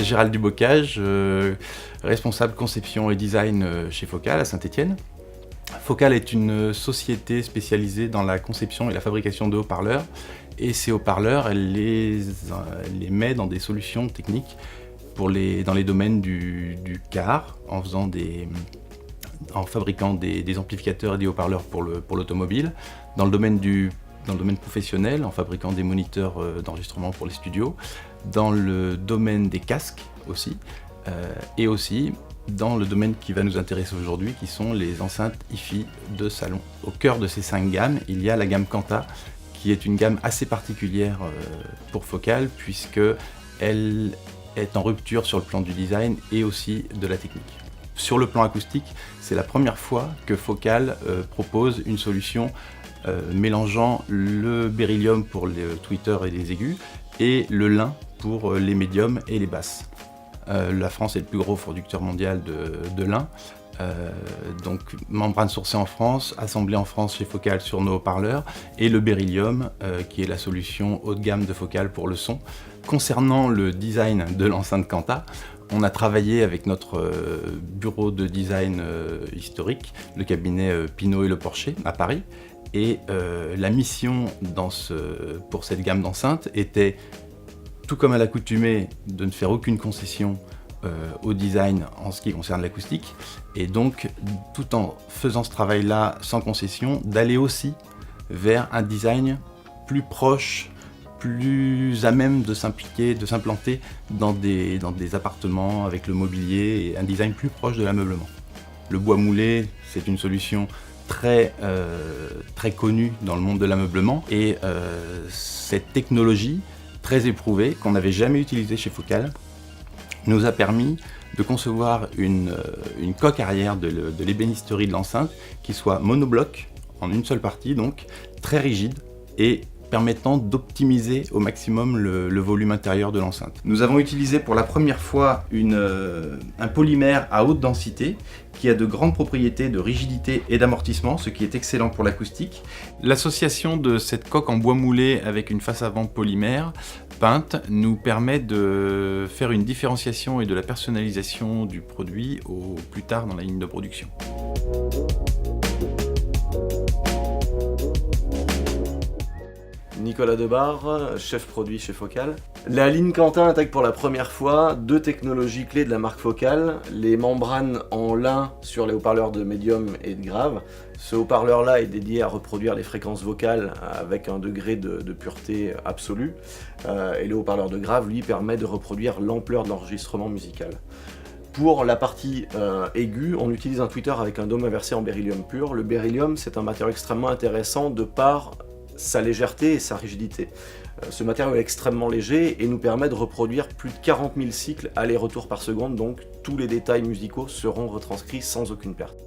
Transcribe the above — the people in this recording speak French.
Gérald Dubocage, responsable conception et design chez Focal à Saint-Étienne. Focal est une société spécialisée dans la conception et la fabrication de haut-parleurs. Et ces haut-parleurs, elle les met dans des solutions techniques dans les domaines du car, en fabriquant des amplificateurs et des haut-parleurs pour l'automobile, dans le domaine professionnel, en fabriquant des moniteurs d'enregistrement pour les studios, dans le domaine des casques aussi, et aussi dans le domaine qui va nous intéresser aujourd'hui, qui sont les enceintes hi-fi de salon. Au cœur de ces 5 gammes, il y a la gamme Quanta, qui est une gamme assez particulière pour Focal, puisqu'elle est en rupture sur le plan du design et aussi de la technique. Sur le plan acoustique, c'est la première fois que Focal propose une solution mélangeant le beryllium pour les tweeters et les aigus et le lin pour les médiums et les basses. La France est le plus gros producteur mondial de lin, donc membrane sourcée en France, assemblée en France chez Focal sur nos haut-parleurs, et le beryllium qui est la solution haut de gamme de Focal pour le son. Concernant le design de l'enceinte Quanta, on a travaillé avec notre bureau de design historique, le cabinet Pinault et Le Porcher à Paris, et la mission pour cette gamme d'enceintes était, tout comme à l'accoutumée, de ne faire aucune concession au design en ce qui concerne l'acoustique, et donc, tout en faisant ce travail-là sans concession, d'aller aussi vers un design plus proche, plus à même de s'implanter dans des appartements avec le mobilier, et un design plus proche de l'ameublement. Le bois moulé, c'est une solution très connue dans le monde de l'ameublement, et cette technologie très éprouvée, qu'on n'avait jamais utilisée chez Focal, nous a permis de concevoir une coque arrière de l'ébénisterie de l'enceinte qui soit monobloc, en une seule partie donc, très rigide et permettant d'optimiser au maximum le volume intérieur de l'enceinte. Nous avons utilisé pour la première fois un polymère à haute densité qui a de grandes propriétés de rigidité et d'amortissement, ce qui est excellent pour l'acoustique. L'association de cette coque en bois moulé avec une face avant polymère peinte nous permet de faire une différenciation et de la personnalisation du produit au plus tard dans la ligne de production. Nicolas Debar, chef produit chez Focal. La ligne Quanta intègre pour la première fois 2 technologies clés de la marque Focal, les membranes en lin sur les haut-parleurs de médium et de grave. Ce haut-parleur-là est dédié à reproduire les fréquences vocales avec un degré de pureté absolu, et le haut-parleur de grave, lui, permet de reproduire l'ampleur de l'enregistrement musical. Pour la partie aiguë, on utilise un tweeter avec un dôme inversé en beryllium pur. Le beryllium, c'est un matériau extrêmement intéressant de par sa légèreté et sa rigidité. Ce matériau est extrêmement léger et nous permet de reproduire plus de 40 000 cycles aller-retour par seconde, donc tous les détails musicaux seront retranscrits sans aucune perte.